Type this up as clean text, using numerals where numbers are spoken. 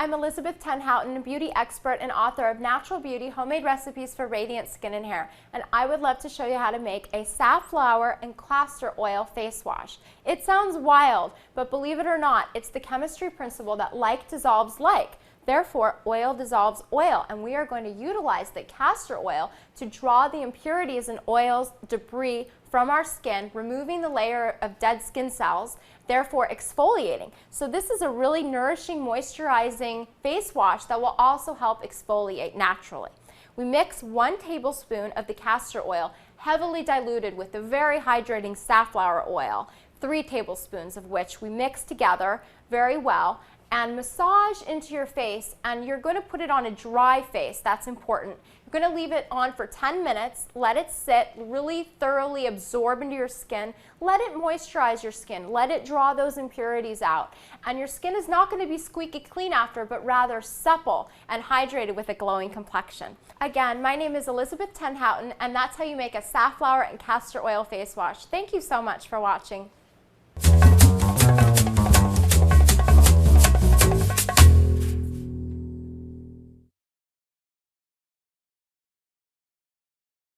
I'm Elizabeth Tenhoughton, a beauty expert and author of Natural Beauty Homemade Recipes for Radiant Skin and Hair, and I would love to show you how to make a safflower and castor oil face wash. It sounds wild, but believe it or not, it's the chemistry principle that like dissolves like. Therefore, oil dissolves oil, and we are going to utilize the castor oil to draw the impurities and oils, debris from our skin, removing the layer of dead skin cells, therefore exfoliating. So this is a really nourishing, moisturizing face wash that will also help exfoliate naturally. We mix 1 tablespoon of the castor oil, heavily diluted with the very hydrating safflower oil, 3 tablespoons of which we mix together very well, and massage into your face, and you're going to put it on a dry face. That's important. You're going to leave it on for 10 minutes, let it sit, really thoroughly absorb into your skin, let it moisturize your skin, let it draw those impurities out, and your skin is not going to be squeaky clean after, but rather supple and hydrated with a glowing complexion. Again, my name is Elizabeth Tenhoughton, and that's how you make a safflower and castor oil face wash. Thank you so much for watching.